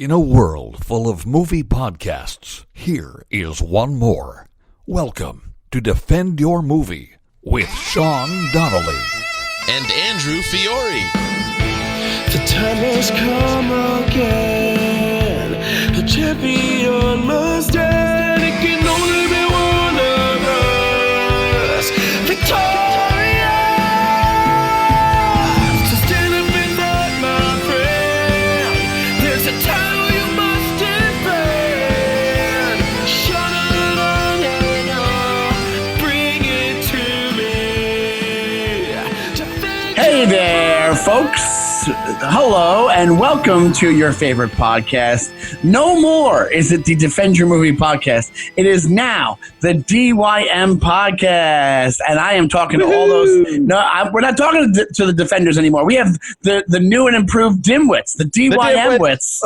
In a world full of movie podcasts, here is one more. Welcome to Defend Your Movie with Sean Donnelly and Andrew Fiore. The time has come again. The champion must end. It can only be one of us. Victoria! So stand up and fight, my friend. There's a title you must defend. Shut it on, bring it to me. Hey there, folks. Hello, and welcome to your favorite podcast. No more is it the Defend Your Movie podcast. It is now the DYM podcast, and I am talking to all those. No, we're not talking to the Defenders anymore. We have the new and improved Dymwits, the DYM-wits.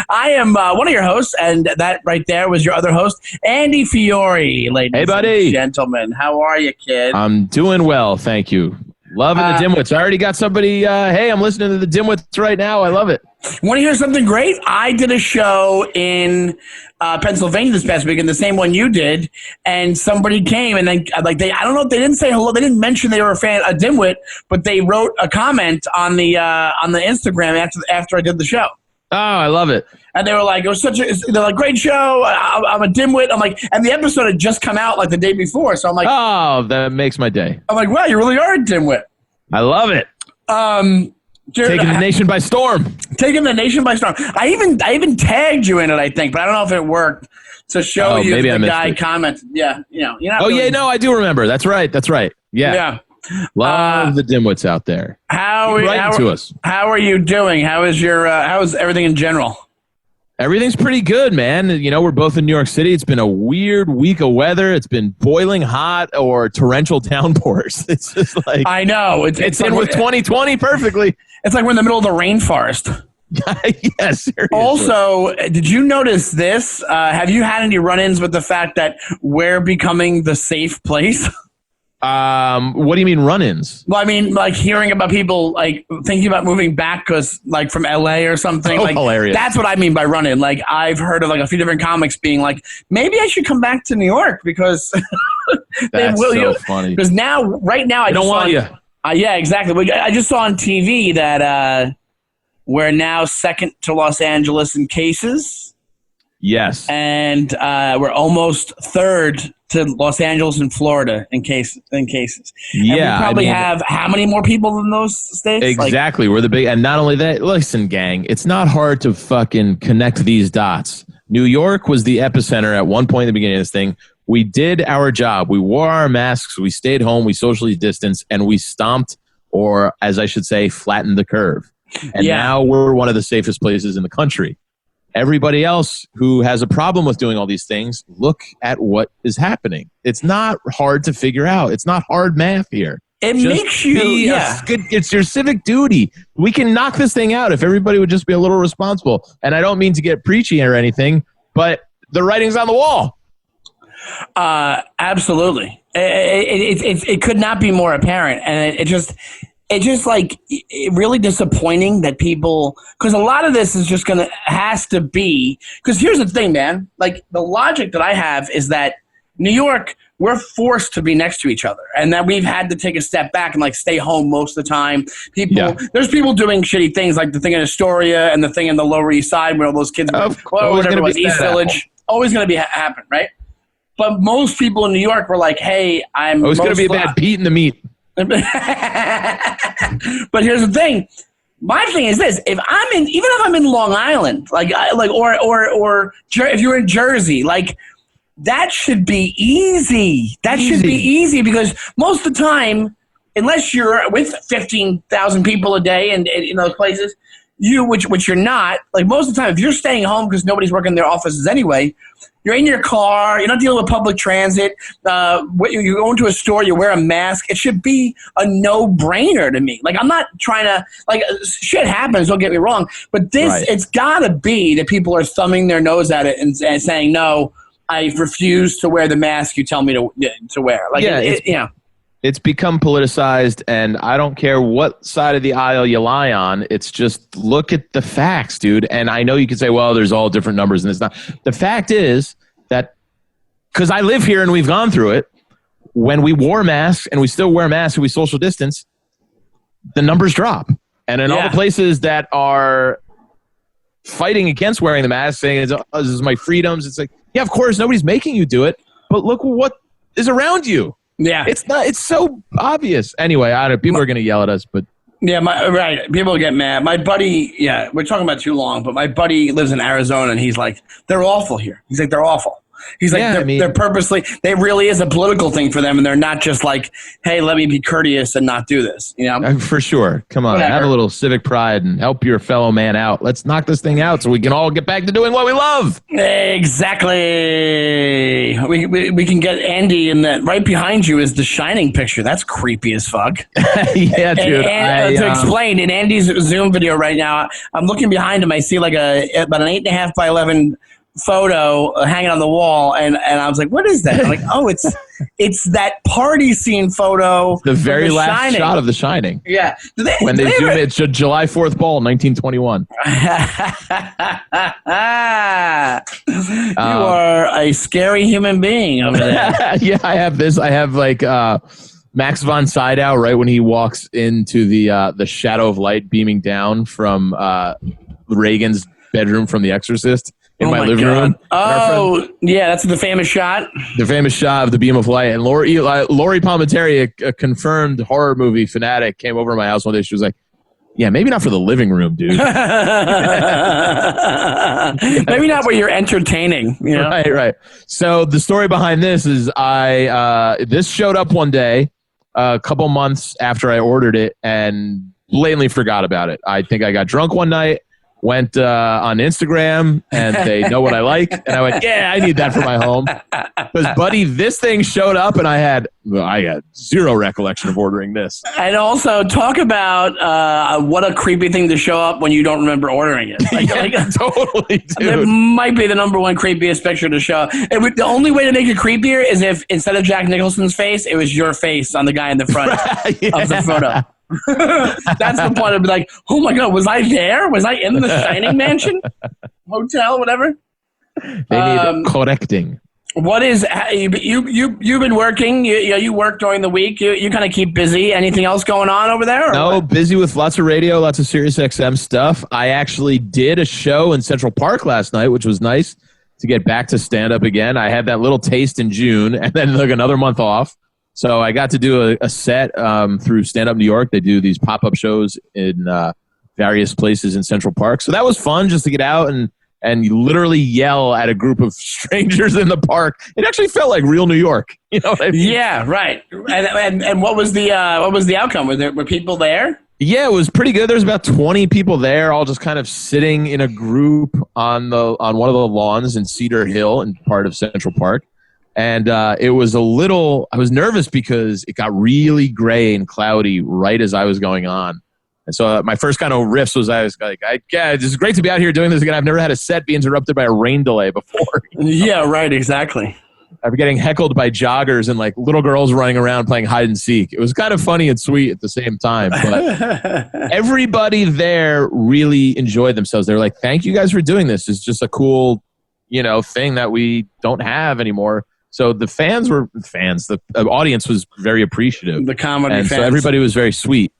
I am one of your hosts, and that right there was your other host, Andy Fiore, ladies Hey, buddy. and gentlemen. How are you, kid? I'm doing well, thank you. Loving the Dymwits. I already got somebody, hey, I'm listening to the Dymwits right now. I love it. Want to hear something great? I did a show in Pennsylvania this past weekend, the same one you did, and somebody came and then I don't know if they didn't say hello, they didn't mention they were a Dymwit, but they wrote a comment on the Instagram after I did the show. Oh, I love it. And they were like, they're like, great show. I'm a Dymwit. I'm like, and the episode had just come out like the day before. So I'm like, oh, that makes my day. I'm like, wow, you really are a Dymwit. I love it. Taking the nation by storm. Taking the nation by storm. I even tagged you in it, I think, but I don't know if it worked to show you maybe the I missed guy it. commented. Yeah, you're not Oh, really, yeah, no, I do remember. That's right. Yeah. Love the Dymwits out there. Writing to us. How are you doing? How's everything in general? Everything's pretty good, man. You know, we're both in New York City. It's been a weird week of weather. It's been boiling hot or torrential downpours. It's just like, I know. It's in with 2020 perfectly. It's like we're in the middle of the rainforest. Yes, seriously. Also, did you notice this? Have you had any run-ins with the fact that we're becoming the safe place? What do you mean run-ins? Well, I mean, like hearing about people like thinking about moving back because like from LA or something. Oh, like hilarious. That's what I mean by run-in. Like I've heard of like a few different comics being like, maybe I should come back to New York because That's so funny. Because right now, I don't want you. Yeah, exactly. I just saw on TV that we're now second to Los Angeles in cases. Yes. And we're almost third to Los Angeles and Florida in cases. Yeah. And we probably have how many more people in those states? Exactly. We're the big, and not only that, listen, gang, it's not hard to fucking connect these dots. New York was the epicenter at one point in the beginning of this thing. We did our job. We wore our masks. We stayed home. We socially distanced, and we stomped, or as I should say, flattened the curve. And now we're one of the safest places in the country. Everybody else who has a problem with doing all these things, look at what is happening. It's not hard to figure out. It's not hard math here. Makes you, it's your civic duty. We can knock this thing out if everybody would just be a little responsible. And I don't mean to get preachy or anything, but the writing's on the wall. Absolutely. It could not be more apparent. And it's just like really disappointing that people, because a lot of this is just has to be, because here's the thing, man, like the logic that I have is that New York, we're forced to be next to each other, and that we've had to take a step back and like stay home most of the time. There's people doing shitty things like the thing in Astoria and the thing in the Lower East Side where all those kids, whatever it was, East Village, always going to be happen, right? But most people in New York were like, hey, I'm always going to be a bad Pete in the meat. But here's the thing. My thing is this: even if I'm in Long Island, or if you're in Jersey, like that should be easy. Should be easy because most of the time, unless you're with 15,000 people a day and in those places, which you're not. Like most of the time, if you're staying home because nobody's working in their offices anyway. You're in your car. You're not dealing with public transit. You go into a store. You wear a mask. It should be a no-brainer to me. Like I'm not trying to like shit happens. Don't get me wrong, but it's got to be that people are thumbing their nose at it and saying no. I refuse to wear the mask you tell me to wear. Like It's become politicized, and I don't care what side of the aisle you lie on. It's just look at the facts, dude. And I know you can say, well, there's all different numbers, and it's not. The fact is that, because I live here and we've gone through it, when we wore masks and we still wear masks and we social distance, the numbers drop. And in all the places that are fighting against wearing the mask, saying, this is my freedoms, it's like, yeah, of course, nobody's making you do it, but look what is around you. Yeah, it's so obvious. Anyway, people are going to yell at us, but yeah, right. People get mad. My buddy, we're talking about too long, but my buddy lives in Arizona, and he's like, they're awful here. He's like, they're awful. He's like, they're purposely, they really is a political thing for them, and they're not just like, hey, let me be courteous and not do this, you know? For sure. Come on, have a little civic pride and help your fellow man out. Let's knock this thing out so we can all get back to doing what we love. Exactly. We can get Andy in that. Right behind you is the Shining picture. That's creepy as fuck. Yeah, dude. To explain, in Andy's Zoom video right now, I'm looking behind him. I see like about an 8.5 by 11 photo hanging on the wall, and I was like, what is that? I'm like, oh, it's that party scene photo. The very last shot of The Shining. Yeah. When they zoom in, it's July 4th ball, 1921. You are a scary human being over there. Yeah, I have this. I have like Max von Sydow right when he walks into the shadow of light beaming down from Reagan's bedroom from The Exorcist. In my living room. Oh, yeah, that's the famous shot. The famous shot of the beam of light. And Lori Palmentary, a confirmed horror movie fanatic, came over to my house one day. She was like, yeah, maybe not for the living room, dude. Maybe not where you're entertaining. You know? Right. So the story behind this is this showed up one day, a couple months after I ordered it, and blatantly forgot about it. I think I got drunk one night. Went on Instagram, and they know what I like. And I went, yeah, I need that for my home. Because, buddy, this thing showed up, and I had zero recollection of ordering this. And also, talk about what a creepy thing to show up when you don't remember ordering it. Totally, dude. It might be the number one creepiest picture to show. The only way to make it creepier is if, instead of Jack Nicholson's face, it was your face on the guy in the front of the photo. That's the point. Of be like, oh my god, was I there? Was I in the Shining Mansion, hotel, whatever? They need correcting. What is you've been working? You work during the week. You kind of keep busy. Anything else going on over there? No, what? Busy with lots of radio, lots of Sirius XM stuff. I actually did a show in Central Park last night, which was nice to get back to stand up again. I had that little taste in June, and then like another month off. So I got to do a set through Stand Up New York. They do these pop-up shows in various places in Central Park. So that was fun just to get out and you literally yell at a group of strangers in the park. It actually felt like real New York. You know what I mean? Yeah, right. And what was the outcome? Were people there? Yeah, it was pretty good. There's about 20 people there, all just kind of sitting in a group on one of the lawns in Cedar Hill in part of Central Park. And it was I was nervous because it got really gray and cloudy right as I was going on. And so my first kind of riffs was I was like, this is great to be out here doing this again. I've never had a set be interrupted by a rain delay before. Yeah, right, exactly. I'm getting heckled by joggers and like little girls running around playing hide and seek. It was kind of funny and sweet at the same time. But everybody there really enjoyed themselves. They were like, thank you guys for doing this. It's just a cool, thing that we don't have anymore. So the the audience was very appreciative. The comedy fans. So everybody was very sweet.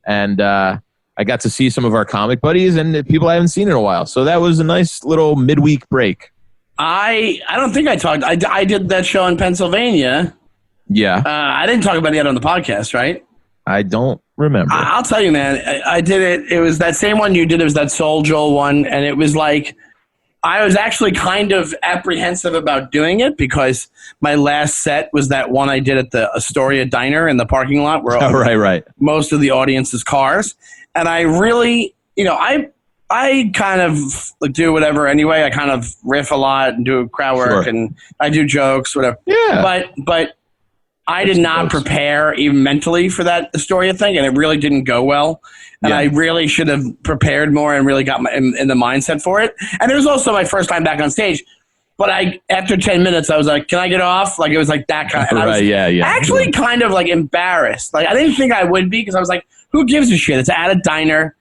And I got to see some of our comic buddies and people I haven't seen in a while. So that was a nice little midweek break. I don't think I talked. I did that show in Pennsylvania. Yeah. I didn't talk about it yet on the podcast, right? I don't remember. I'll tell you, man. I did it. It was that same one you did. It was that Soul Joel one. And it was like, I was actually kind of apprehensive about doing it because my last set was that one I did at the Astoria Diner in the parking lot where right. most of the audience is cars. And I really, I kind of do whatever anyway. I kind of riff a lot and do crowd work and I do jokes, whatever. Yeah. But I did not prepare even mentally for that Astoria thing, and it really didn't go well. And I really should have prepared more and really got in the mindset for it. And it was also my first time back on stage. But after 10 minutes, I was like, can I get off? Like, it was like that kind of. I was actually kind of like embarrassed. Like, I didn't think I would be because I was like, who gives a shit? It's at a diner.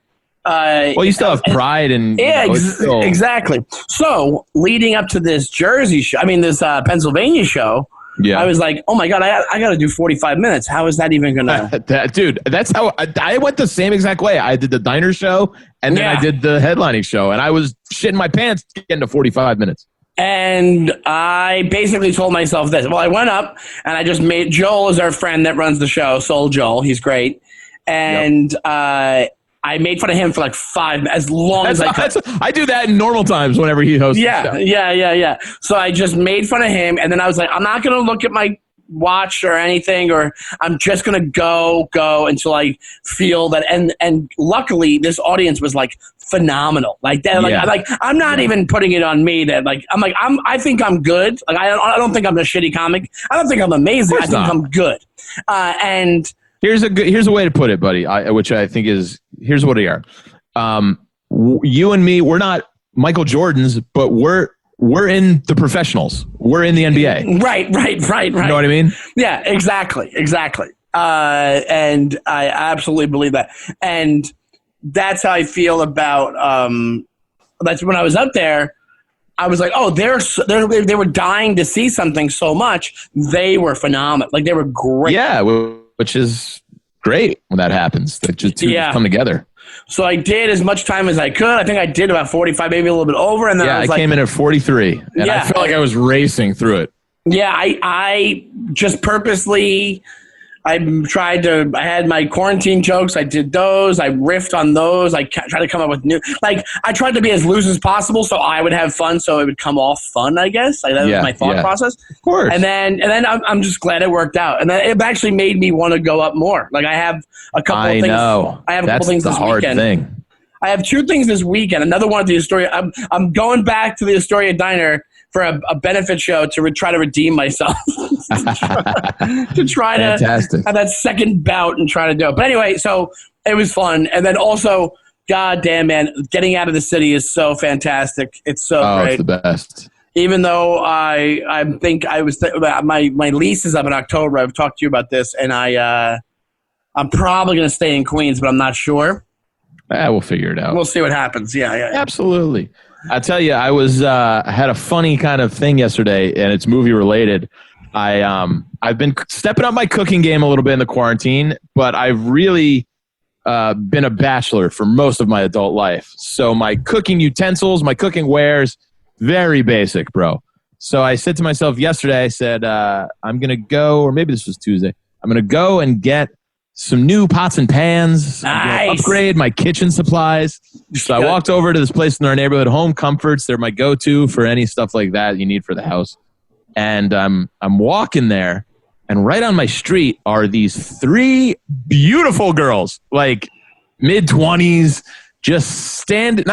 Well, you still have pride and exactly. So leading up to this this Pennsylvania show, I was like, oh my God, I got to do 45 minutes. How is that even gonna? Dude, that's how I went the same exact way. I did the diner show and then I did the headlining show, and I was shitting my pants getting to 45 minutes. And I basically told myself this. Well, I went up and I just made Joel is our friend that runs the show, Soul Joel. He's great, and I made fun of him for like 5 minutes, as long as I could. I do that in normal times whenever he hosts the show. Yeah. So I just made fun of him, and then I was like, I'm not going to look at my watch or anything, or I'm just going to go until I feel that. And luckily, this audience was like phenomenal. Like that. Like I'm not even putting it on me that I think I'm good. Like I don't think I'm a shitty comic. I don't think I'm amazing. I think I'm good. And here's a way to put it, buddy. Which I think is. Here's what we are. You and me, we're not Michael Jordans, but we're in the professionals. We're in the NBA. Right. You know what I mean? Yeah, exactly. And I absolutely believe that. And that's how I feel about. That's when I was up there. I was like, oh, they were dying to see something so much. They were phenomenal. Like they were great. Yeah, which is great when that happens. That just two come together. So I did as much time as I could. I think I did about 45, maybe a little bit over. And then I came in at 43, and I felt like I was racing through it. Yeah, I just purposely. I had my quarantine jokes. I did those. I riffed on those. I tried to come up with new, I tried to be as loose as possible so I would have fun, so it would come off fun, I guess. Like that was my thought process. Of course. And then I'm just glad it worked out. And it actually made me want to go up more. Like I have a couple of things. I have a couple things this weekend. Thing. I have 2 things this weekend. Another one at the Astoria. I'm going back to the Astoria Diner for a benefit show to try to redeem myself. to try to have that second bout and try to do it. But anyway, so it was fun. And then also, God damn, man, getting out of the city is so fantastic. It's so great. It's the best. Even though I think my lease is up in October. I've talked to you about this, and I'm probably going to stay in Queens, but I'm not sure. We'll figure it out. We'll see what happens. Yeah. Absolutely. I tell you, I had a funny kind of thing yesterday, and it's movie related. I've been stepping up my cooking game a little bit in the quarantine, but I've really been a bachelor for most of my adult life. So my cooking utensils, my cooking wares, very basic, bro. So I said to myself yesterday, I said, I'm going to go, or maybe this was Tuesday, I'm going to go and get some new pots and pans. Nice. Upgrade my kitchen supplies. So I walked over to this place in our neighborhood, Home Comforts. They're my go-to for any stuff like that you need for the house. And I'm walking there, and right on my street are these 3 beautiful girls, like mid-20s, they're sitting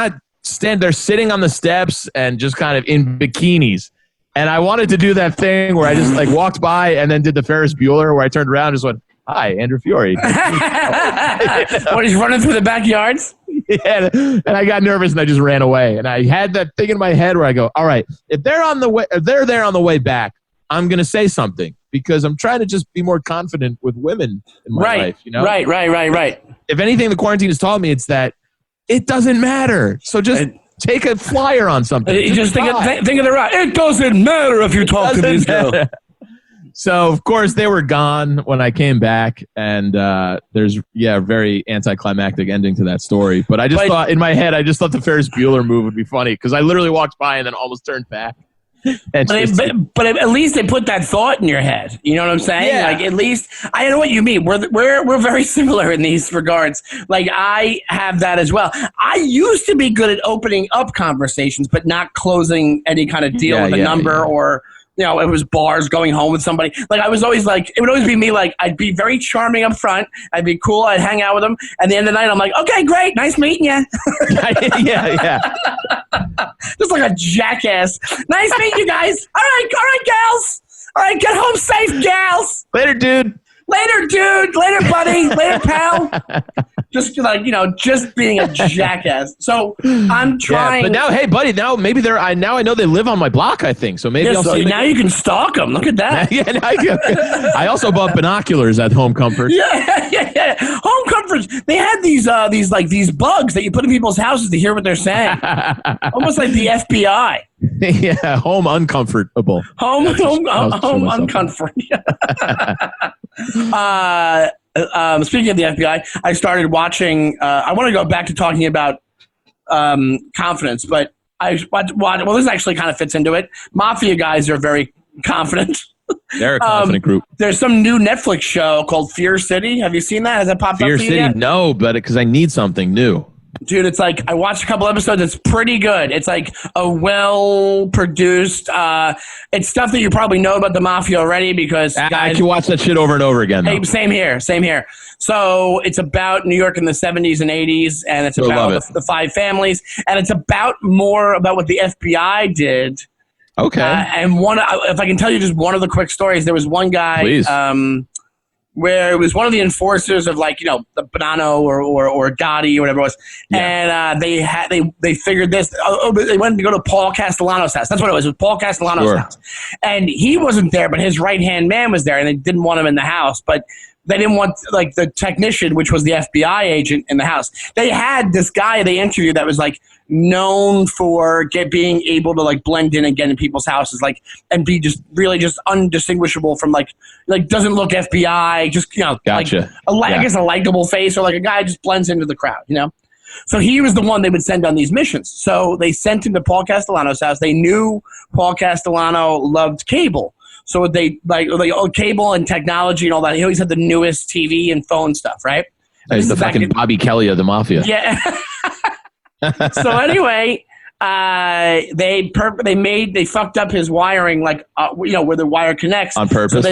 on the steps and just kind of in bikinis. And I wanted to do that thing where I just like walked by and then did the Ferris Bueller where I turned around and just went, "Hi, Andrew Fiore." What, he's running through the backyards? Yeah, and I got nervous and I just ran away. And I had that thing in my head where I go, all right, if they're there on the way back, I'm going to say something because I'm trying to just be more confident with women in my life. You know? Right. If anything, the quarantine has taught me it's that it doesn't matter. So just take a flyer on something. Just think of the right. It doesn't matter if you talk to these girls. So, of course, they were gone when I came back, and there's a very anticlimactic ending to that story. But I just thought, in my head, the Ferris Bueller move would be funny because I literally walked by and then almost turned back. But at least they put that thought in your head. You know what I'm saying? Yeah. Like, at least, I know what you mean. We're very similar in these regards. Like, I have that as well. I used to be good at opening up conversations, but not closing any kind of deal with a number or... You know, it was bars, going home with somebody. Like, I was always like, it would always be me, like, I'd be very charming up front. I'd be cool. I'd hang out with them. At the end of the night, I'm like, okay, great. Nice meeting you. Yeah. Just like a jackass. Nice meeting you guys. All right, gals. All right, get home safe, gals. Later, dude. Later, buddy. Later, pal. just like, just being a jackass. So I'm trying. But now, hey, buddy, now maybe I know they live on my block, I think. So maybe I'll so see. now you can stalk them. Look at that. Yeah, I also bought binoculars at Home Comfort. Yeah. Home Comforts. They had these bugs that you put in people's houses to hear what they're saying. Almost like the FBI. Yeah, home uncomfortable. Home uncomfort. Speaking of the FBI, I started watching. I want to go back to talking about confidence, but I watch. Well, this actually kind of fits into it. Mafia guys are very confident. They're a confident group. There's some new Netflix show called Fear City. Have you seen that? Has that popped up for you Fear City? yet? No, but because I need something new. Dude, it's like I watched a couple episodes. It's pretty good. It's like a well-produced. It's stuff that you probably know about the mafia already because I can watch that shit over and over again. Hey, same here. So it's about New York in the 70s and 80s, and it's about the five families, and it's more about what the FBI did. Okay. And if I can tell you just one of the quick stories, there was one guy. Please. Where it was one of the enforcers of the Bonanno or Gotti or whatever it was, and they figured this. They wanted to go to Paul Castellano's house. That's what it was. It was Paul Castellano's house, and he wasn't there, but his right hand man was there, and they didn't want him in the house, but they didn't want the technician, which was the FBI agent, in the house. They had this guy they interviewed that was known for being able to blend in and get in people's houses, and be just really just undistinguishable from doesn't look FBI, just gotcha. I guess a likable face, or a guy just blends into the crowd, So he was the one they would send on these missions. So they sent him to Paul Castellano's house. They knew Paul Castellano loved cable. So they cable and technology and all that. He always had the newest TV and phone stuff, right? He's the fucking Bobby Kelly of the mafia. Yeah. So anyway, they fucked up his wiring, where the wire connects on purpose.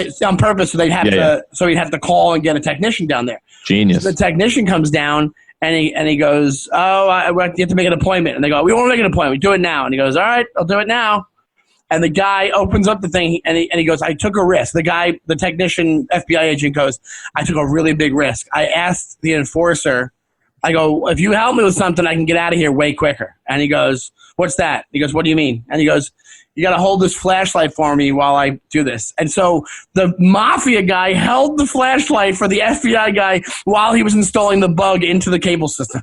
So they'd have so he'd have to call and get a technician down there. Genius. So the technician comes down and he goes, you have to make an appointment. And they go, we won't make an appointment. Do it now. And he goes, all right, I'll do it now. And the guy opens up the thing and he goes, I took a risk. The technician, FBI agent goes, I took a really big risk. I asked the enforcer, I go, if you help me with something, I can get out of here way quicker. And he goes, what's that? He goes, what do you mean? And he goes, you got to hold this flashlight for me while I do this. And so the mafia guy held the flashlight for the FBI guy while he was installing the bug into the cable system.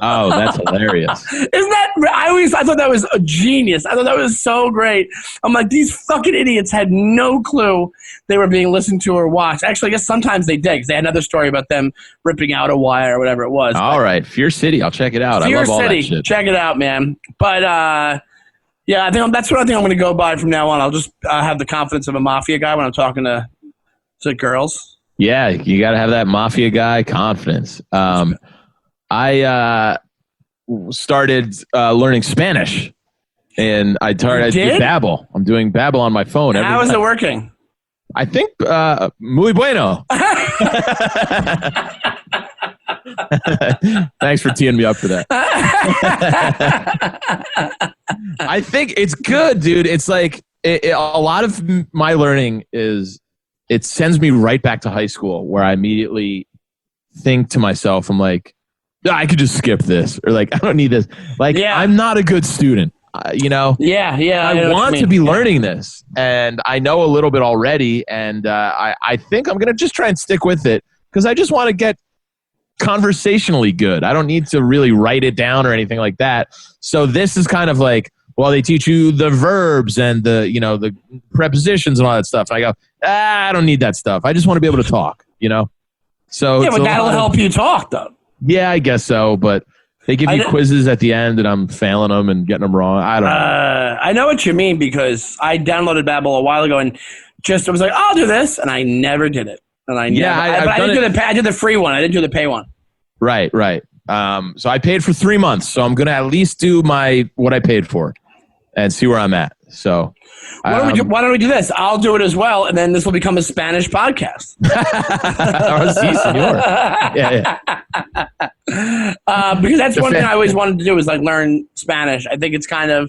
Oh, that's hilarious. Isn't that, I thought that was a genius. I thought that was so great. I'm like, these fucking idiots had no clue they were being listened to or watched. Actually, I guess sometimes they did, because they had another story about them ripping out a wire or whatever it was. All right. Fear City. I'll check it out. Fear I love all City. that shit. Check it out, man. But, yeah, that's what I think I'm going to go by from now on. I'll just have the confidence of a mafia guy when I'm talking to girls. Yeah, you got to have that mafia guy confidence. I started learning Spanish, and I started to Babbel. I'm doing Babbel on my phone. How is it working? I think muy bueno. Thanks for teeing me up for that. I think it's good, dude. It's like a lot of my learning it sends me right back to high school, where I immediately think to myself, I'm like, I could just skip this, or I don't need this. I'm not a good student, Yeah. I want to be learning this, and I know a little bit already, and I think I'm gonna just try and stick with it, because I just want to get conversationally good. I don't need to really write it down or anything like that. So this is kind of they teach you the verbs and the prepositions and all that stuff. And I go, I don't need that stuff. I just want to be able to talk, So yeah, but that'll help you talk, though. Yeah, I guess so. But they give you quizzes at the end, and I'm failing them and getting them wrong. I don't know. I know what you mean, because I downloaded Babbel a while ago and I was like, I'll do this, and I never did it. And I did the free one. I didn't do the pay one. Right. So I paid for 3 months. So I'm going to at least do what I paid for and see where I'm at. So why don't we do this? I'll do it as well, and then this will become a Spanish podcast. Sí, señor. Yeah. Because that's one thing I always wanted to do, is learn Spanish. I think it's getting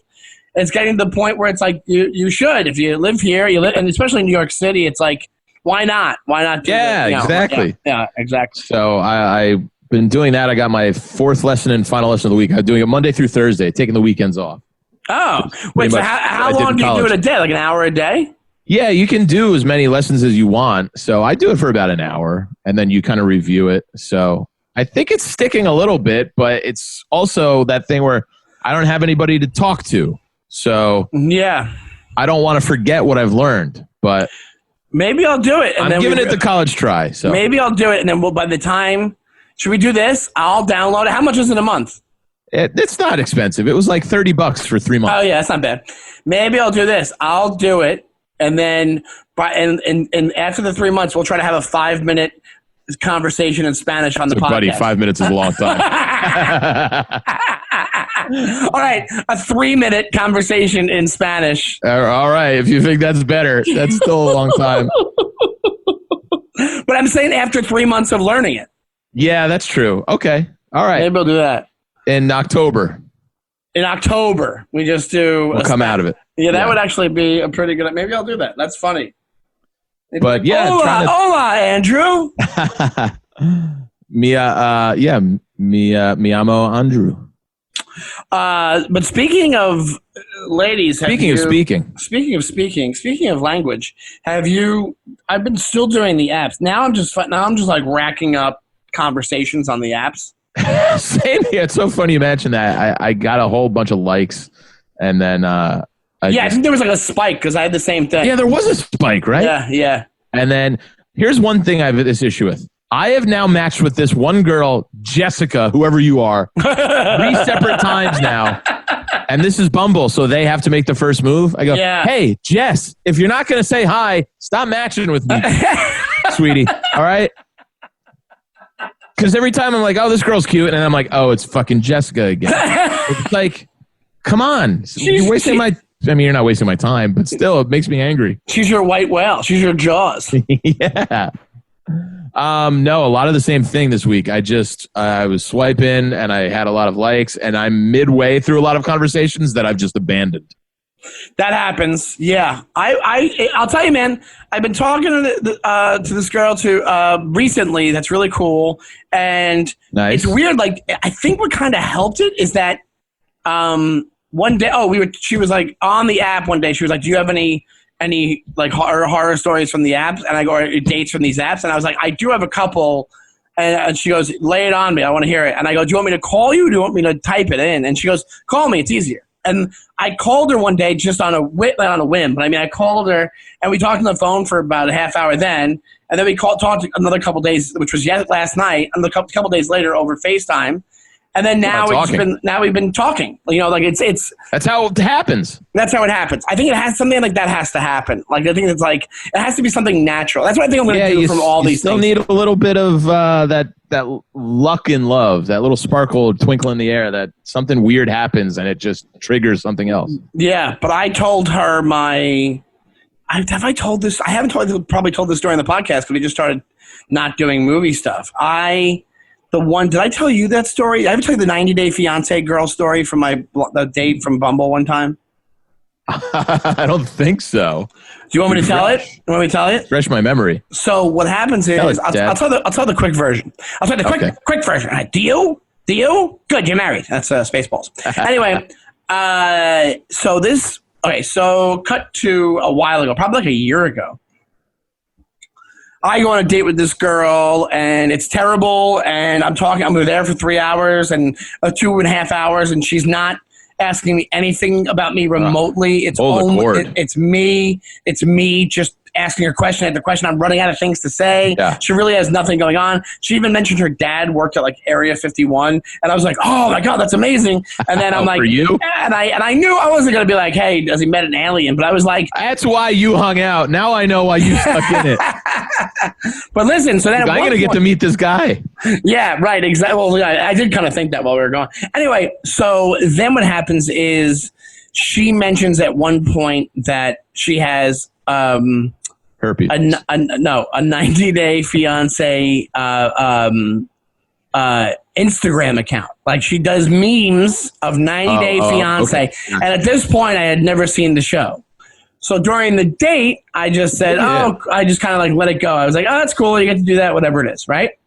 to the point where it's you should, if you live here, and especially in New York City, it's why not? Why not do exactly. Yeah, exactly. So I been doing that. I got my fourth lesson and final lesson of the week. I'm doing it Monday through Thursday, taking the weekends off. Oh, wait, so how long do you do it a day? Like an hour a day? Yeah, you can do as many lessons as you want. So I do it for about an hour, and then you kind of review it. So I think it's sticking a little bit, but it's also that thing where I don't have anybody to talk to. So yeah, I don't want to forget what I've learned, but maybe I'll do it. And I'm giving it the college try. So maybe I'll do it, and then by the time, should we do this? I'll download it. How much is it a month? It's not expensive. It was like $30 for 3 months. Oh yeah, that's not bad. Maybe I'll do this. I'll do it, and then and after the 3 months, we'll try to have a 5-minute conversation in Spanish on the podcast. Buddy, 5 minutes is a long time. All right, a 3-minute conversation in Spanish. All right, if you think that's better, that's still a long time. But I'm saying after 3 months of learning it. Yeah, that's true. Okay, all right. Maybe we'll do that. In October. In October, we just do. We'll come out of it. Yeah, that would actually be a pretty good. Maybe I'll do that. That's funny. But yeah, hola, Andrew. Me amo Andrew. But speaking of ladies, speaking of language, have you? I've been still doing the apps. Now I'm just like racking up conversations on the apps. Same here. It's so funny you mentioned that. I got a whole bunch of likes, and then I think there was like a spike because I had the same thing. Yeah, there was a spike, right? Yeah. And then here's one thing I have this issue with. I have now matched with this one girl, Jessica, whoever you are, 3 separate times now. And this is Bumble, so they have to make the first move. I go, Hey, Jess, if you're not going to say hi, stop matching with me, sweetie. All right? Because every time I'm like, oh, this girl's cute. And then I'm like, oh, it's fucking Jessica again. It's like, come on. You're wasting my... I mean, you're not wasting my time, but still, it makes me angry. She's your white whale. She's your Jaws. Yeah. No, a lot of the same thing this week. I was swiping and I had a lot of likes, and I'm midway through a lot of conversations that I've just abandoned. That happens. Yeah. I'll tell you, man, I've been talking to this girl recently. That's really cool. And nice. It's weird. Like, I think what kind of helped it is that, one day, she was like on the app one day. She was like, do you have any like horror stories from the apps? And I go, or dates from these apps? And I was like, I do have a couple. And she goes, lay it on me. I want to hear it. And I go, do you want me to call you? Or do you want me to type it in? And she goes, call me. It's easier. And I called her one day just on a whim. But I mean, I called her and we talked on the phone for about a half hour then. And then we talked another couple days, which was last night, and a couple days later over FaceTime. And then now we've been talking. You know, like it's that's how it happens. That's how it happens. I think it has something like that has to happen. Like I think it's like it has to be something natural. That's what I think I'm going to do from all these things. You still need a little bit of that luck in love, that little sparkle, twinkle in the air, that something weird happens and it just triggers something else. Yeah, but I told her have I told this? I haven't probably told this during the podcast because we just started not doing movie stuff. Did I tell you that story? I ever tell you the 90-Day Fiancé girl story from the date from Bumble one time? I don't think so. Do you want me to tell it? You want me to tell it? Fresh my memory. So what happens is I'll tell the quick version. I'll tell the quick version. All right, deal? Good, you're married. That's Spaceballs. Anyway, so cut to a while ago, probably like a year ago. I go on a date with this girl, and it's terrible, and I'm there for 3 hours and 2.5 hours, and she's not asking me anything about me remotely. It's me just asking her question after question. I'm running out of things to say. Yeah. She really has nothing going on. She even mentioned her dad worked at like Area 51, and I was like, oh my God, that's amazing. And then I'm like, for you? And I knew I wasn't going to be like, hey, does he met an alien? But I was like, that's why you hung out. Now I know why you stuck in it. But listen, so then I'm going to get to meet this guy. Yeah, right. Exactly. Well, I did kind of think that while we were going. Anyway, so then what happens is she mentions at one point that she has herpes. A 90-Day Fiancé Instagram account. Like she does memes of 90-Day Fiancé. Okay. And at this point, I had never seen the show. So during the date, I just said, I just kind of like let it go. I was like, oh, that's cool. You get to do that, whatever it is, right?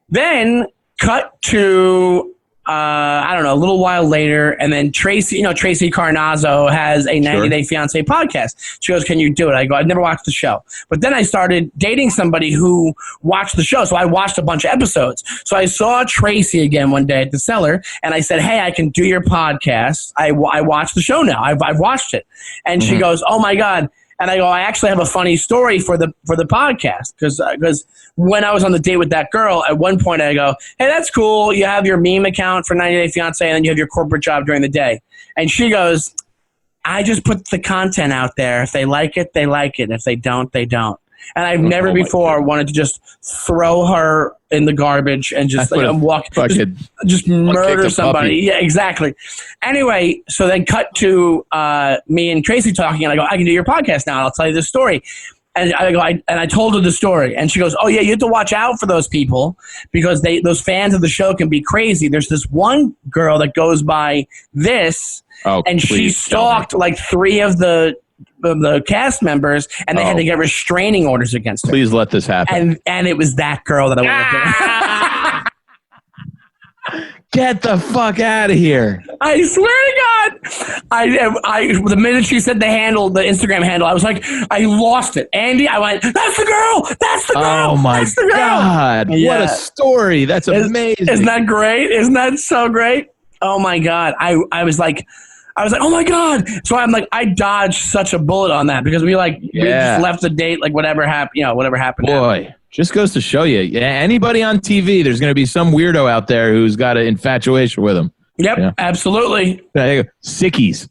Then cut to I don't know, a little while later, and then Tracy Carnazzo has a 90 Day Fiancé podcast. She goes, "Can you do it?" I go, "I've never watched the show." But then I started dating somebody who watched the show, so I watched a bunch of episodes. So I saw Tracy again one day at the Cellar, and I said, "Hey, I can do your podcast. I watched the show now. I've watched it." And she goes, "Oh my God." And I go, "I actually have a funny story for the podcast because when I was on the date with that girl, at one point I go, 'Hey, that's cool. You have your meme account for 90 Day Fiancé, and then you have your corporate job during the day.'" And she goes, "I just put the content out there. If they like it, they like it. If they don't, they don't." And I've never before wanted to just throw her in the garbage and just just murder somebody. Yeah, exactly. Anyway, so then cut to me and Tracy talking, and I go, "I can do your podcast now. I'll tell you this story." And I told her the story, and she goes, "Oh yeah, you have to watch out for those people because those fans of the show can be crazy. There's this one girl that goes by this, and she stalked like 3 of the cast members, and they had to get restraining orders against her." Please let this happen. And it was that girl that I wanted to. Get the fuck out of here! I swear to God, I the minute she said the Instagram handle, I was like, I lost it. Andy, I went, "That's the girl! That's the girl! Oh my That's the girl!" God! Yeah. What a story! That's amazing. Isn't that great? Isn't that so great? Oh my God! I was like, "Oh my God!" So I'm like, I dodged such a bullet on that because we just left the date, like whatever happened, whatever happened. Boy, just goes to show you, anybody on TV, there's going to be some weirdo out there who's got an infatuation with him. Yep, absolutely. Sickies.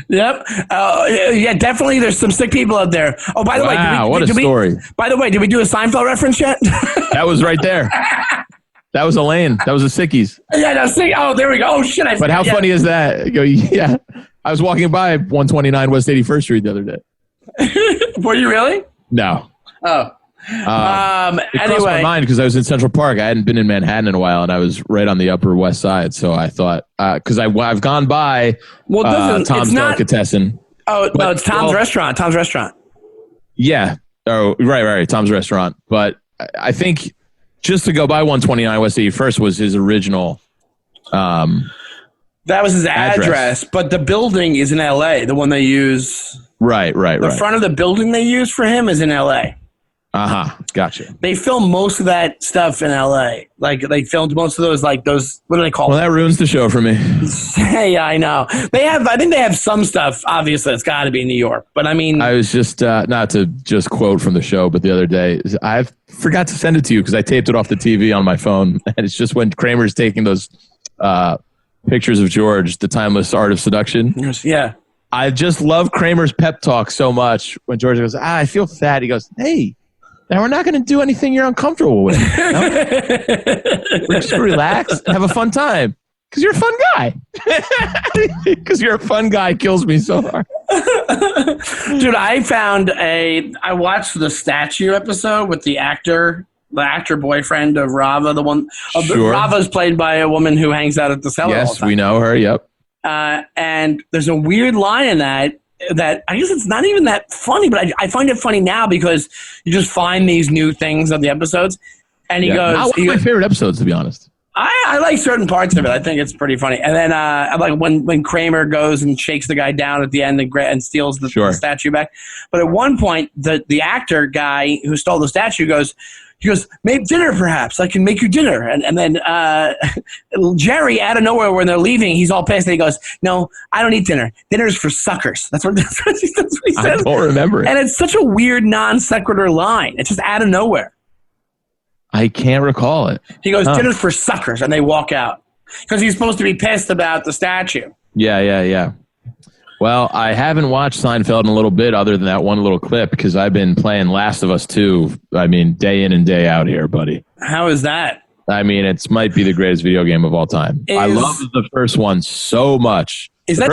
Yep. Yeah, definitely. There's some sick people out there. Oh, by the way, what a story. By the way, did we do a Seinfeld reference yet? That was right there. That was Elaine. That was the Sickies. Yeah, no, oh, there we go. Oh, shit. But how funny is that? I go, yeah. I was walking by 129 West 81st Street the other day. Were you really? No. Oh. It crossed my mind because I was in Central Park. I hadn't been in Manhattan in a while, and I was right on the Upper West Side. So I thought, because I've gone by Tom's Delicatessen. Oh, no, it's Tom's Restaurant. Tom's Restaurant. Yeah. Oh, right. Tom's Restaurant. But I think just to go by 129 West 81st was his original. That was his address, but the building is in L.A., the one they use. Right. The front of the building they use for him is in L.A. Gotcha. They filmed most of that stuff in L.A. Like they filmed most of those, what do they call? Well, that ruins the show for me. Yeah, I know. I think they have some stuff. Obviously, it's got to be in New York. But I mean, I was just not to just quote from the show, but the other day I forgot to send it to you because I taped it off the TV on my phone, and it's just when Kramer's taking those pictures of George, The Timeless Art of Seduction. Yeah. I just love Kramer's pep talk so much. When George goes, I feel fat. He goes, hey. Now, we're not going to do anything you're uncomfortable with. No? We're just relax and have a fun time. Because you're a fun guy. Because you're a fun guy kills me so hard. Dude, I watched the statue episode with the actor boyfriend of Rava, the one. Rava's played by a woman who hangs out at the Cellar all the Yes, time. we know her, yep. And there's a weird line in that I guess it's not even that funny, but I find it funny now because you just find these new things on the episodes. And he goes... Not one of my favorite episodes, to be honest. I like certain parts of it. I think it's pretty funny. And then I like when Kramer goes and shakes the guy down at the end and steals the statue back. But at one point, the actor guy who stole the statue goes... He goes, "Make dinner, perhaps. I can make you dinner." And then Jerry, out of nowhere, when they're leaving, he's all pissed. And he goes, "No, I don't eat dinner. Dinner's for suckers." That's what he says. I don't remember it. And it's such a weird non sequitur line. It's just out of nowhere. I can't recall it. He goes, "Dinner's for suckers," and they walk out because he's supposed to be pissed about the statue. Yeah. Well, I haven't watched Seinfeld in a little bit other than that one little clip because I've been playing Last of Us 2, day in and day out here, buddy. How is that? It might be the greatest video game of all time. I love the first one so much. Is that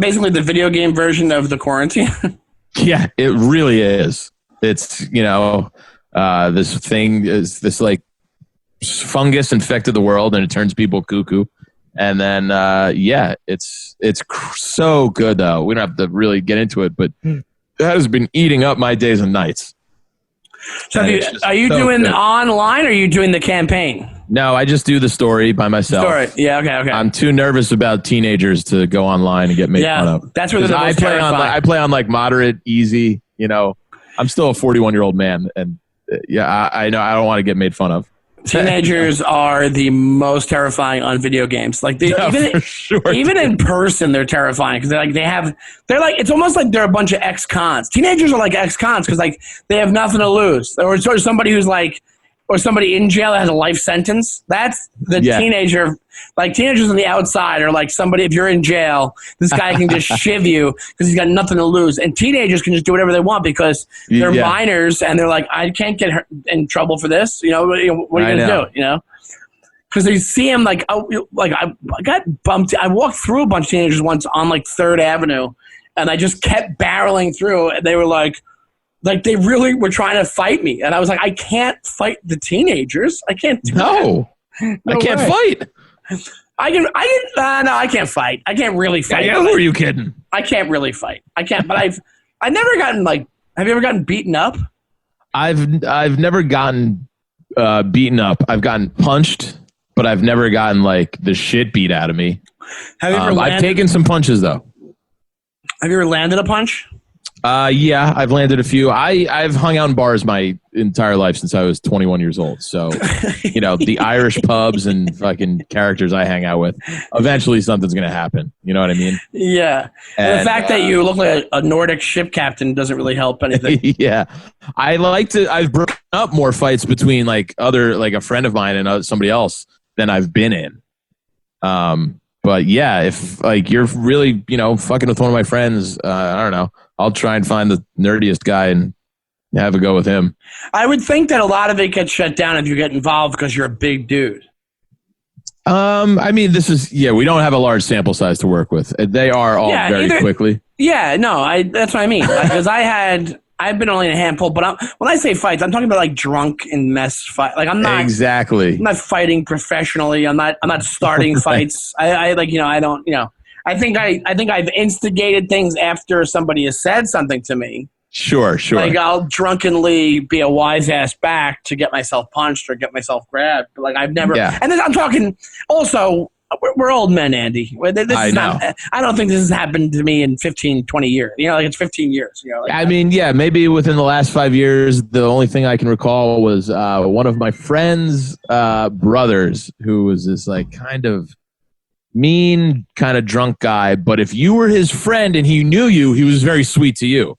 basically the video game version of The Quarantine? Yeah, it really is. It's, this thing is this fungus infected the world and it turns people cuckoo. And then, it's so good, though. We don't have to really get into it, but that has been eating up my days and nights. So And it's just are you so doing good. online or are you doing the campaign? No, I just do the story by myself. Story. Yeah, okay. I'm too nervous about teenagers to go online and get made fun Yeah, of. that's where they're the 'Cause most terrifying. I play on like moderate, easy. You know, I'm still a 41-year-old man, and yeah, I know I don't want to get made fun of. Teenagers are the most terrifying on video games. Like Yeah, even for sure, even in person, they're terrifying because they're like it's almost like they're a bunch of ex-cons. Teenagers are like ex-cons because like they have nothing to lose, or sort of somebody who's like, or somebody in jail that has a life sentence. That's the teenager. Like teenagers on the outside are like somebody. If you're in jail, this guy can just shiv you because he's got nothing to lose. And teenagers can just do whatever they want because they're minors and they're like, I can't get in trouble for this. You know, what are you going to do? You know, because they see him like I got bumped. I walked through a bunch of teenagers once on like 3rd Avenue, and I just kept barreling through. And they were like they really were trying to fight me, and I was like, I can't fight the teenagers. I can't do that. I can't fight. I can. No, I can't fight. I can't really fight. Yeah, who are you kidding? I can't really fight. I can't. But I've never gotten like. Have you ever gotten beaten up? I've never gotten beaten up. I've gotten punched, but I've never gotten like the shit beat out of me. Have you ever? I've taken some punches though. Have you ever landed a punch? Yeah, I've landed a few. I've hung out in bars my entire life since I was 21 years old. So, you know, the Irish pubs and fucking characters I hang out with, eventually something's going to happen. You know what I mean? Yeah. And the fact that you look like a Nordic ship captain doesn't really help anything. Yeah. I've broken up more fights between like a friend of mine and somebody else than I've been in. But yeah, if like you're really, you know, fucking with one of my friends, I don't know, I'll try and find the nerdiest guy and have a go with him. I would think that a lot of it gets shut down if you get involved because you're a big dude. I mean, we don't have a large sample size to work with. They are all very quickly. Yeah, no, that's what I mean. Because I've been only in a handful, but when I say fights, I'm talking about like drunk and mess fight. Like I'm not exactly. I'm not fighting professionally. I'm not starting fights. I like, you know, I don't, you know, I think I've instigated things after somebody has said something to me. Sure. Like I'll drunkenly be a wise ass back to get myself punched or get myself grabbed. But like I've never, and then I'm talking also, we're old men, Andy. I know. I don't think this has happened to me in 15, 20 years. You know, like it's 15 years. You know, like I mean, yeah, maybe within the last 5 years, the only thing I can recall was one of my friend's brothers who was this like kind of mean, kind of drunk guy. But if you were his friend and he knew you, he was very sweet to you.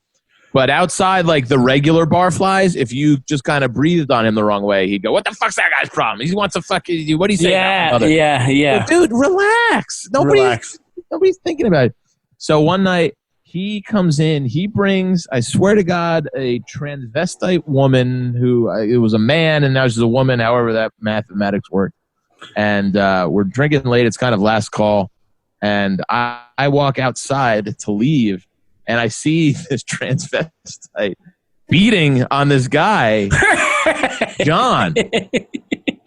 But outside, like the regular barflies, if you just kind of breathed on him the wrong way, he'd go, "What the fuck's that guy's problem? He wants to fuck you. What do you say?" Yeah. But dude, relax. Nobody's thinking about it. So one night he comes in. He brings, I swear to God, a transvestite woman who it was a man and now she's a woman. However that mathematics work. And we're drinking late. It's kind of last call, and I walk outside to leave. And I see this transvestite beating on this guy, John.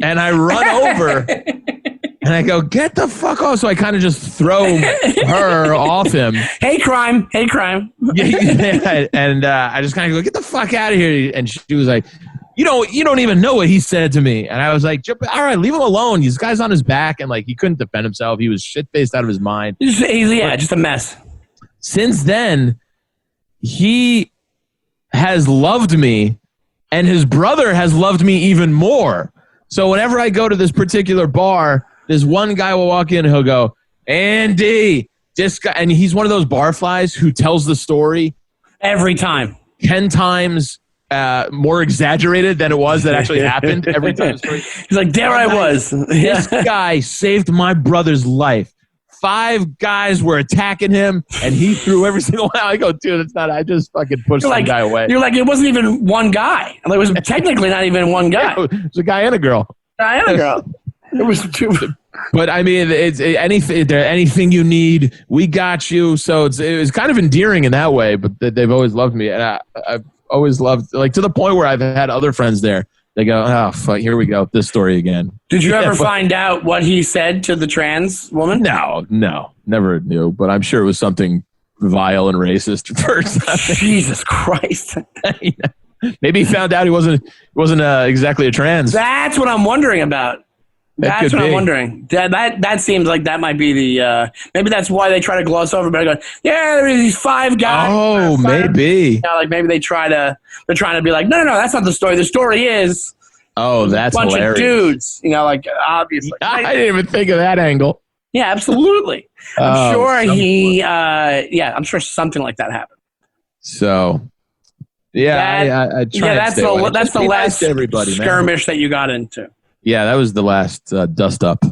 And I run over and I go, "Get the fuck off." So I kind of just throw her off him. Hey, crime. Yeah. And I just kind of go, "Get the fuck out of here." And she was like, you don't even know what he said to me. And I was like, all right, leave him alone. This guy's on his back. And like, he couldn't defend himself. He was shit-faced out of his mind. Just a mess. Since then, he has loved me, and his brother has loved me even more. So whenever I go to this particular bar, this one guy will walk in and he'll go, "Andy, this guy," and he's one of those barflies who tells the story every time 10 times more exaggerated than it was that actually happened every time. He's like, "There I was." This guy saved my brother's life. 5 guys were attacking him, and he threw every single one. I go, "Dude, it's not." I just fucking pushed the guy away. You're like, it wasn't even one guy. It was technically not even one guy. It was a guy and a girl. It was two. But I mean, anything you need, we got you. So it was kind of endearing in that way. But they've always loved me, and I've always loved, like, to the point where I've had other friends there. They go, "Oh, fuck, here we go, this story again." Did you ever find out what he said to the trans woman? No, never knew. But I'm sure it was something vile and racist first. Jesus Christ. Maybe he found out he wasn't exactly a trans. That's what I'm wondering about. That's what I'm wondering. That seems like that might be the maybe that's why they try to gloss over. But I go, yeah, there are these 5 guys. Oh, maybe. You know, like maybe they're trying to be like, no, that's not the story. The story is that's a bunch hilarious. of dudes. You know, like obviously. I didn't even think of that angle. Yeah, absolutely. I'm sure I'm sure something like that happened. So, yeah, I try. Yeah, that's the last skirmish that you got into. Yeah, that was the last dust up.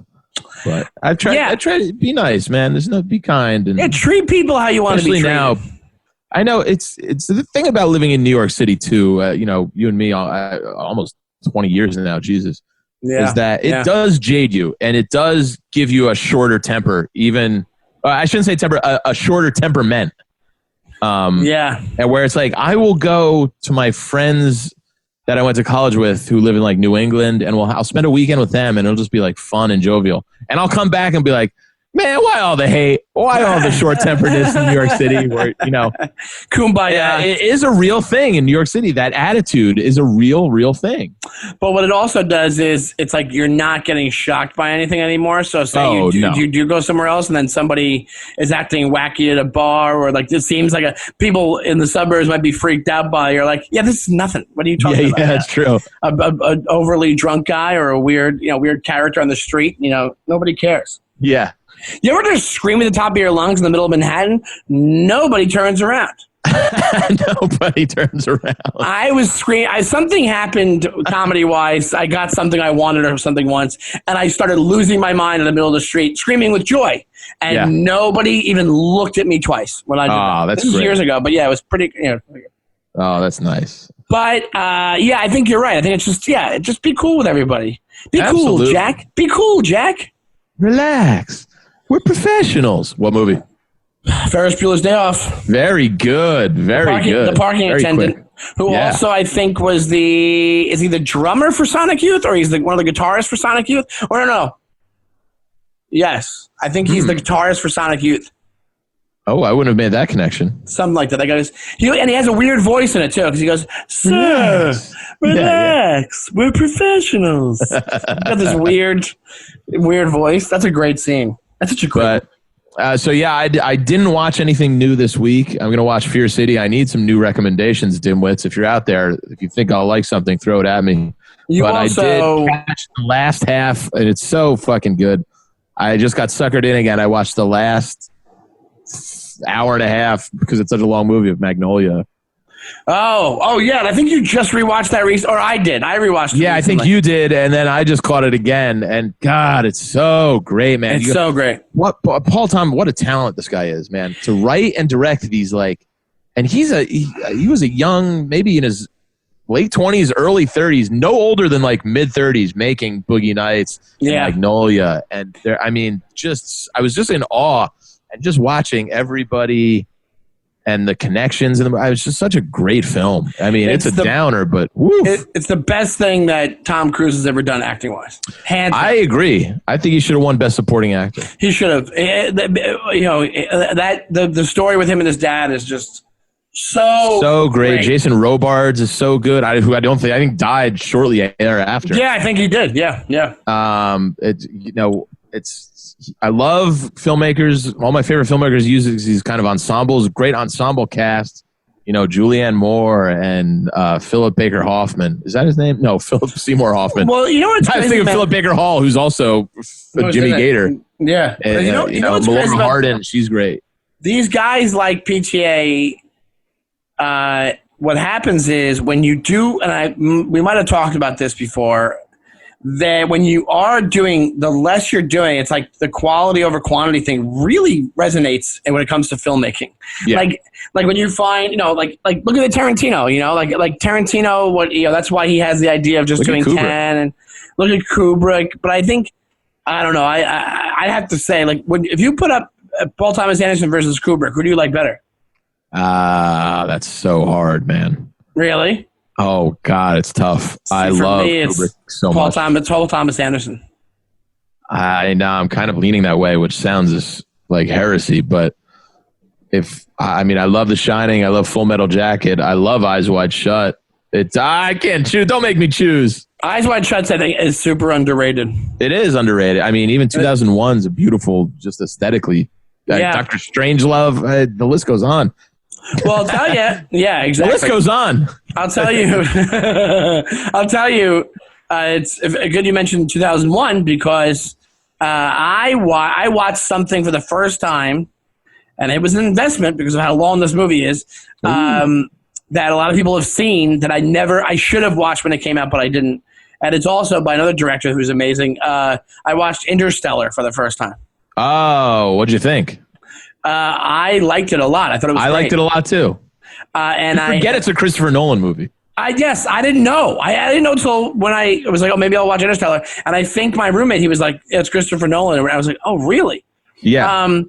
But I try to be nice, man. Be kind and treat people how you want to be treated. Now, I know it's the thing about living in New York City too. You and me, almost 20 years now. Jesus, is that it does jade you and it does give you a shorter temper. Even I shouldn't say temper, a shorter temperament. And where it's like I will go to my friends that I went to college with who live in like New England, and I'll spend a weekend with them, and it'll just be like fun and jovial. And I'll come back and be like, man, why all the hate? Why all the short-temperedness in New York City? Where kumbaya. It is a real thing in New York City. That attitude is a real thing. But what it also does is it's like you're not getting shocked by anything anymore. So say you do go somewhere else, and then somebody is acting wacky at a bar, or like this seems like people in the suburbs might be freaked out by. You're like, yeah, this is nothing. What are you talking about? Yeah, that's true. A overly drunk guy or a weird character on the street. Nobody cares. Yeah. You ever just scream at the top of your lungs in the middle of Manhattan? Nobody turns around. Nobody turns around. I was screaming. Something happened comedy-wise. I got something I wanted or something once, and I started losing my mind in the middle of the street, screaming with joy. And nobody even looked at me twice when I did that. That's this was great. years ago, but yeah, it was pretty. Oh, that's nice. But I think you're right. I think it's just be cool with everybody. Be cool, Jack. Be cool, Jack. Relax. We're professionals. What movie? Ferris Bueller's Day Off. Very good. Very good. The parking attendant, who also I think is he the drummer for Sonic Youth, or he's one of the guitarists for Sonic Youth? Or no. Yes, I think he's the guitarist for Sonic Youth. Oh, I wouldn't have made that connection. Something like that. And he has a weird voice in it too, because he goes, "Sir, relax. We're professionals." He's got this weird voice. That's a great scene. That's such a great. I didn't watch anything new this week. I'm going to watch Fear City. I need some new recommendations, Dymwits. If you're out there, if you think I'll like something, throw it at me. I did catch the last half, and it's so fucking good. I just got suckered in again. I watched the last hour and a half because it's such a long movie of Magnolia. Oh yeah, and I think you just rewatched that recently, or I did. I rewatched it recently. I think you did, and then I just caught it again, and God, it's so great, man. It's so great. What Paul Thomas, what a talent this guy is, man. To write and direct these, and he was a young, maybe in his late 20s, early 30s, no older than mid 30s, making Boogie Nights and Magnolia, and I was just in awe, and just watching everybody. And the connections, and it was just such a great film. I mean, it's a downer, but it's the best thing that Tom Cruise has ever done acting-wise. I agree. I think he should have won Best Supporting Actor. He should have. The story with him and his dad is just so great. Jason Robards is so good. I think died shortly thereafter. Yeah, I think he did. Yeah. I love filmmakers. All my favorite filmmakers use these kind of ensembles. Great ensemble cast. Julianne Moore and Philip Baker Hoffman. Is that his name? No, Philip Seymour Hoffman. Well, you know what's crazy, I think of Philip Baker Hall, who's also Jimmy Gator. Yeah. And, Melissa Hardin, she's great. These guys like PTA. What happens is when you do, and we might have talked about this before, that when you are doing, the less you're doing, it's like the quality over quantity thing really resonates when it comes to filmmaking. Yeah. Like when you find, look at the Tarantino, like Tarantino, that's why he has the idea of just doing 10, and look at Kubrick. But I think, I don't know, I have to say, if you put up Paul Thomas Anderson versus Kubrick, who do you like better? That's so hard, man. Really? Oh, God, it's tough. I love Kubrick so much. Paul Thomas Anderson. I'm kind of leaning that way, which sounds like heresy, but I love The Shining. I love Full Metal Jacket. I love Eyes Wide Shut. I can't choose. Don't make me choose. Eyes Wide Shut, I think, is super underrated. It is underrated. I mean, even 2001 is a beautiful, just aesthetically. Yeah. Dr. Strangelove, the list goes on. Well, I'll tell you. Yeah, exactly. The list goes on. I'll tell you. I'll tell you. It's good you mentioned 2001 because I watched something for the first time, and it was an investment because of how long this movie is. That a lot of people have seen that I should have watched when it came out, but I didn't. And it's also by another director who's amazing. I watched Interstellar for the first time. Oh, what'd you think? I liked it a lot. I thought it was. I liked it a lot too. And I forget it's a Christopher Nolan movie. I didn't know. I didn't know until when I was like, oh, maybe I'll watch Interstellar. And I think my roommate, he was like, it's Christopher Nolan. And I was like, oh, really? Yeah.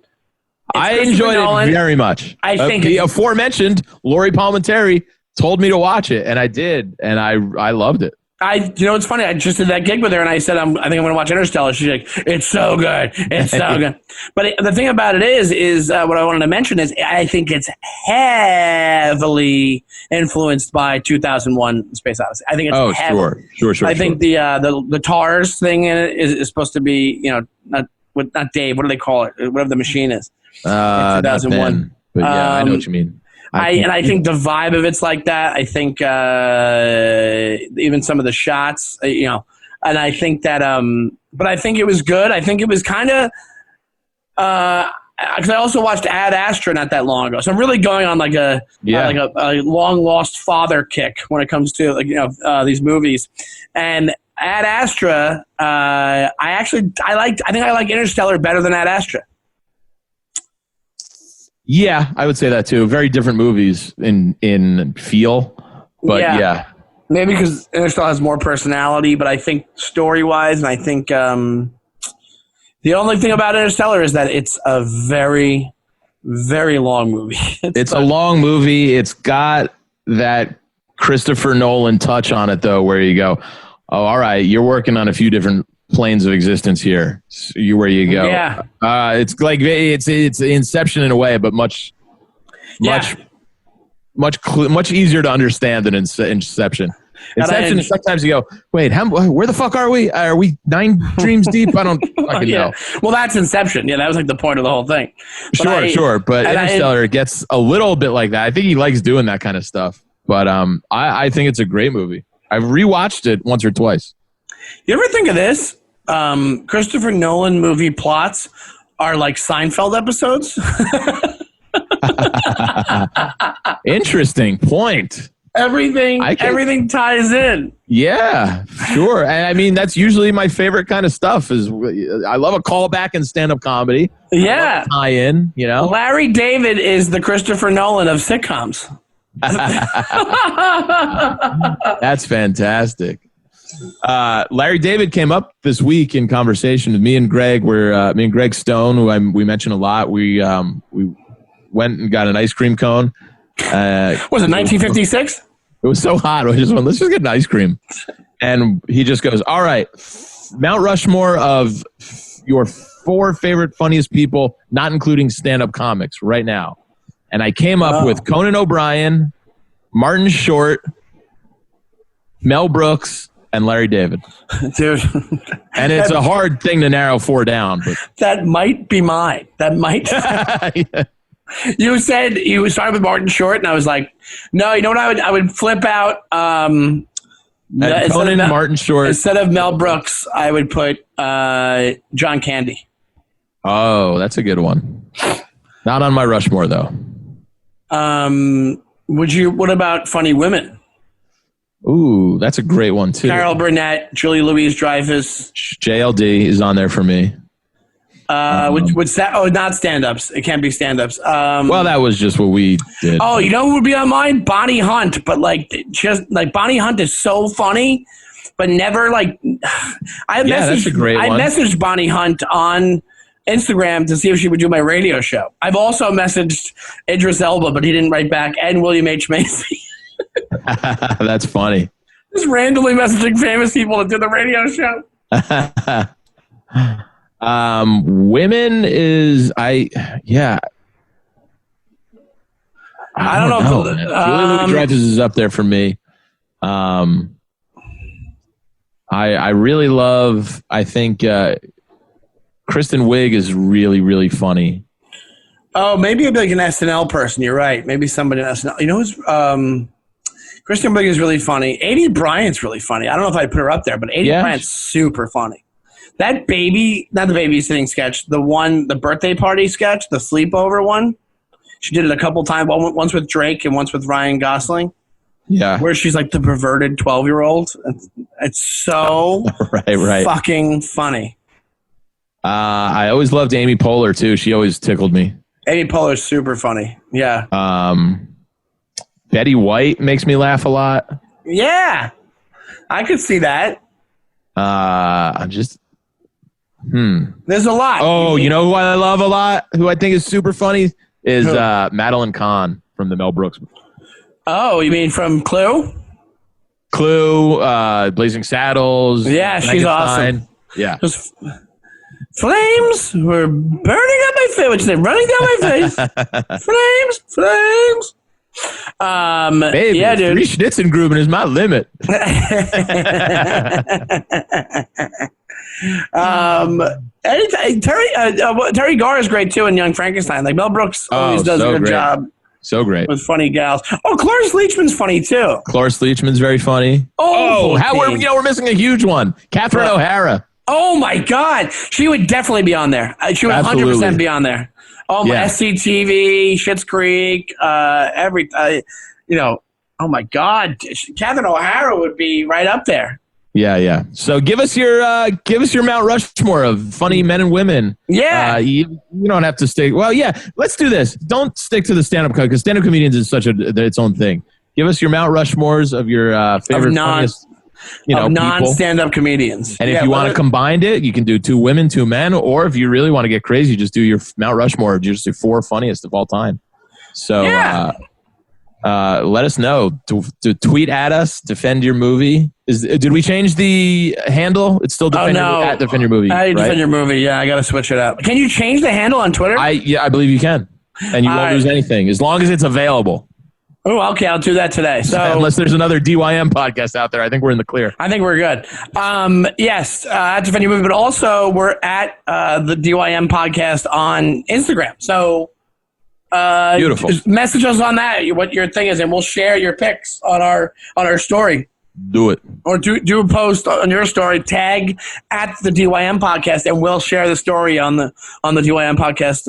I enjoyed it very much. I think the aforementioned Lori Palmentary told me to watch it, and I did, and I loved it. You know, it's funny. I just did that gig with her, and I said, I think I'm going to watch Interstellar. She's like, it's so good. It's so good. But the thing about it is what I wanted to mention is I think it's heavily influenced by 2001: Space Odyssey. I think it's sure. I think the TARS thing in it is supposed to be, not Dave. What do they call it? Whatever the machine is. 2001. But yeah, I know what you mean. I think the vibe of it's like that. I think even some of the shots, and I think that, but I think it was good. I think it was kind of, because I also watched Ad Astra not that long ago, so I'm really going on like a long lost father kick when it comes to these movies. And Ad Astra, I think I like Interstellar better than Ad Astra. Yeah, I would say that too. Very different movies in feel, but yeah. Maybe because Interstellar has more personality, but I think story-wise, and I think the only thing about Interstellar is that it's a very, very long movie. It's a long movie. It's got that Christopher Nolan touch on it, though, where you go, oh, all right, you're working on a few different planes of existence here. Where you go. Yeah. It's like it's Inception in a way, but much easier to understand than Inception. Inception, sometimes you go, wait, where the fuck are we? Are we 9 dreams deep? I don't fucking know. Well, that's Inception. Yeah, that was like the point of the whole thing. Sure. But Interstellar gets a little bit like that. I think he likes doing that kind of stuff. But I think it's a great movie. I've rewatched it once or twice. You ever think of this? Christopher Nolan movie plots are like Seinfeld episodes. Interesting point. Everything ties in. Yeah, sure. And I mean, that's usually my favorite kind of stuff. Is I love a callback in stand-up comedy. Yeah, tie-in. Larry David is the Christopher Nolan of sitcoms. That's fantastic. Larry David came up this week in conversation with me and Greg. Me and Greg Stone, who we mention a lot. We went and got an ice cream cone. Was it 1956? It was so hot. I just went, let's just get an ice cream. And he just goes, all right, Mount Rushmore of your 4 favorite funniest people, not including stand-up comics right now. And I came up with Conan O'Brien, Martin Short, Mel Brooks, and Larry David. Dude. And it's a hard thing to narrow 4 down. But that might be mine. That might. Yeah. You said you started with Martin Short, and I was like, no, you know what I would flip out? Conan, Martin Short. Instead of Mel Brooks, I would put John Candy. Oh, that's a good one. Not on my Rushmore, though. What about funny women? Ooh, that's a great one, too. Carol Burnett, Julie Louis-Dreyfus. JLD is on there for me. Not stand-ups. It can't be stand-ups. Well, that was just what we did. Oh, you know who would be on mine? Bonnie Hunt. But Bonnie Hunt is so funny, but never that's a great one. I messaged Bonnie Hunt on Instagram to see if she would do my radio show. I've also messaged Idris Elba, but he didn't write back, and William H. Macy. That's funny. Just randomly messaging famous people to do the radio show. Women is I don't know. Julie Louis-Dreyfus is up there for me. I really love. I think Kristen Wiig is really, really funny. Oh, maybe it'd be like an SNL person. You're right. Maybe somebody in SNL. You know who's Kristen Wiig is really funny. Adie Bryant's really funny. I don't know if I'd put her up there, but Adie Bryant's super funny. That baby, not the babysitting sketch, the birthday party sketch, the sleepover one. She did it a couple times, once with Drake and once with Ryan Gosling. Yeah. Where she's like the perverted 12-year-old. It's so right. fucking funny. I always loved Amy Poehler, too. She always tickled me. Amy Poehler's super funny. Yeah. Betty White makes me laugh a lot. Yeah. I could see that. I'm just... There's a lot. Oh, you know who I love a lot? Who I think is super funny? Is Madeline Kahn from the Mel Brooks. Oh, you mean from Clue? Clue, Blazing Saddles. Yeah, she's awesome. Yeah. Just flames were burning up my face. What'd you say? Running down my face. Flames. Baby, yeah, dude. 3 Schnitzengruben is my limit. Terry Garr is great too in Young Frankenstein. Like Mel Brooks always does a good job. So great with funny gals. Oh, Cloris Leachman's funny too. Cloris Leachman's very funny. We're missing a huge one. Catherine O'Hara. Oh my God, she would definitely be on there. She would 100% be on there. Oh my SCTV, Schitt's Creek, oh my God, Catherine O'Hara would be right up there. Yeah. So give us your Mount Rushmore of funny men and women. Yeah. You don't have to stick. Well, yeah. Let's do this. Don't stick to the stand-up because stand-up comedians is such its own thing. Give us your Mount Rushmores of your favorite funniest, non-stand-up comedians. And if you want to combine it, you can do 2 women, 2 men, or if you really want to get crazy, just do your Mount Rushmore. Just do 4 funniest of all time. So let us know. To tweet at us, defend your movie. Did we change the handle? It's still defend your movie. Defend your movie. Yeah, I got to switch it up. Can you change the handle on Twitter? I believe you can, and you won't lose anything as long as it's available. Oh, okay. I'll do that today. So unless there's another DYM podcast out there, I think we're in the clear. I think we're good. Yes, at Defend Your Movie, but also we're at the DYM podcast on Instagram. So beautiful. Just message us on that, what your thing is, and we'll share your pics on our story. Do it. Or do a post on your story, tag at the DYM podcast, and we'll share the story on the DYM podcast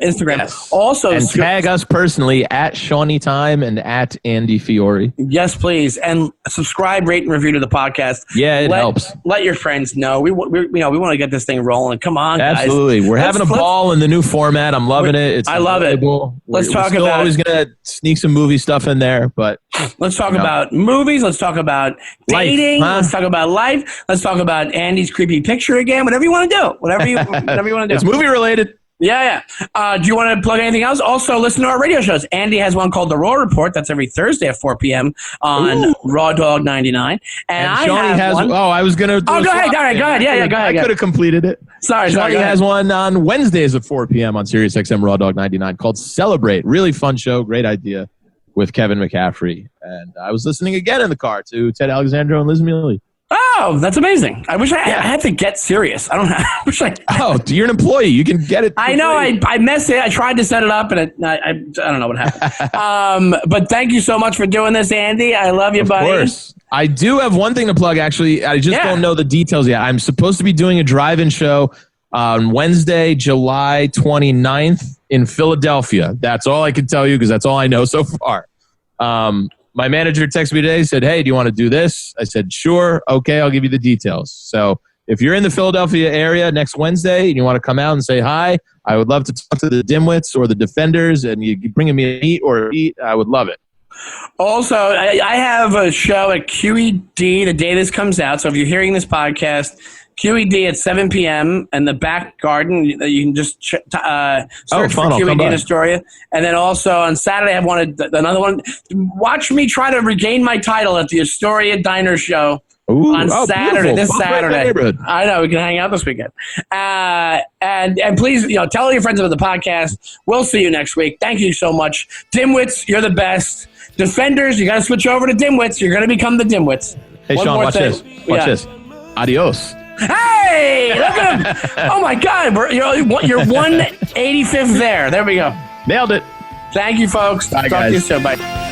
Instagram. Yes. Also, and tag us personally at Shawnee Time and at Andy Fiore. Yes, please, and subscribe, rate, and review to the podcast. Yeah, it helps. Let your friends know. We want to get this thing rolling. Come on, guys. Absolutely, we're having a ball in the new format. I'm loving it. I love it. Let's talk about. We're always gonna sneak some movie stuff in there, but let's talk about movies. Let's talk about dating. Let's talk about life. Let's talk about Andy's creepy picture again. Whatever you want to do. Whatever you want to do. It's movie related. Yeah. Do you want to plug anything else? Also, listen to our radio shows. Andy has one called The Raw Report. That's every Thursday at 4 p.m. on Raw Dog 99. And Shawnee has one. Oh, I was going to do go ahead. All right, go ahead. Yeah, go ahead. I could have completed it. Sorry. Shawnee has one on Wednesdays at 4 p.m. on Sirius XM Raw Dog 99 called Celebrate. Really fun show. Great idea with Kevin McCaffrey. And I was listening again in the car to Ted Alexandro and Liz Mealy. Oh, that's amazing. I wish I had to get Sirius. I don't know. Oh, you're an employee. You can get it. I know. I messed it. I tried to set it up, and I don't know what happened. But thank you so much for doing this, Andy. I love you, buddy. Of course. I do have one thing to plug, actually. I just don't know the details yet. I'm supposed to be doing a drive-in show on Wednesday, July 29th in Philadelphia. That's all I can tell you because that's all I know so far. My manager texted me today, said, hey, do you want to do this? I said, sure. Okay, I'll give you the details. So if you're in the Philadelphia area next Wednesday and you want to come out and say hi, I would love to talk to the Dymwits or the Defenders, and you bring me a meet or a eat. I would love it. Also, I have a show at QED the day this comes out. So if you're hearing this podcast, QED at 7 p.m. in the back garden. You can just search for QED in Astoria. And then also on Saturday, I have another one. Watch me try to regain my title at the Astoria Diner Show Ooh, on Saturday. beautiful. This Both right in the Saturday. neighborhood. I know we can hang out this weekend. And please, tell all your friends about the podcast. We'll see you next week. Thank you so much, Dymwits. You're the best. Defenders, you got to switch over to Dymwits. You're going to become the Dymwits. Hey, Sean, watch this. Watch this. Adios. Hey, look at him. Oh my God, you're 185th there. There we go. Nailed it. Thank you, folks. Bye, Talk to you guys. soon. Bye.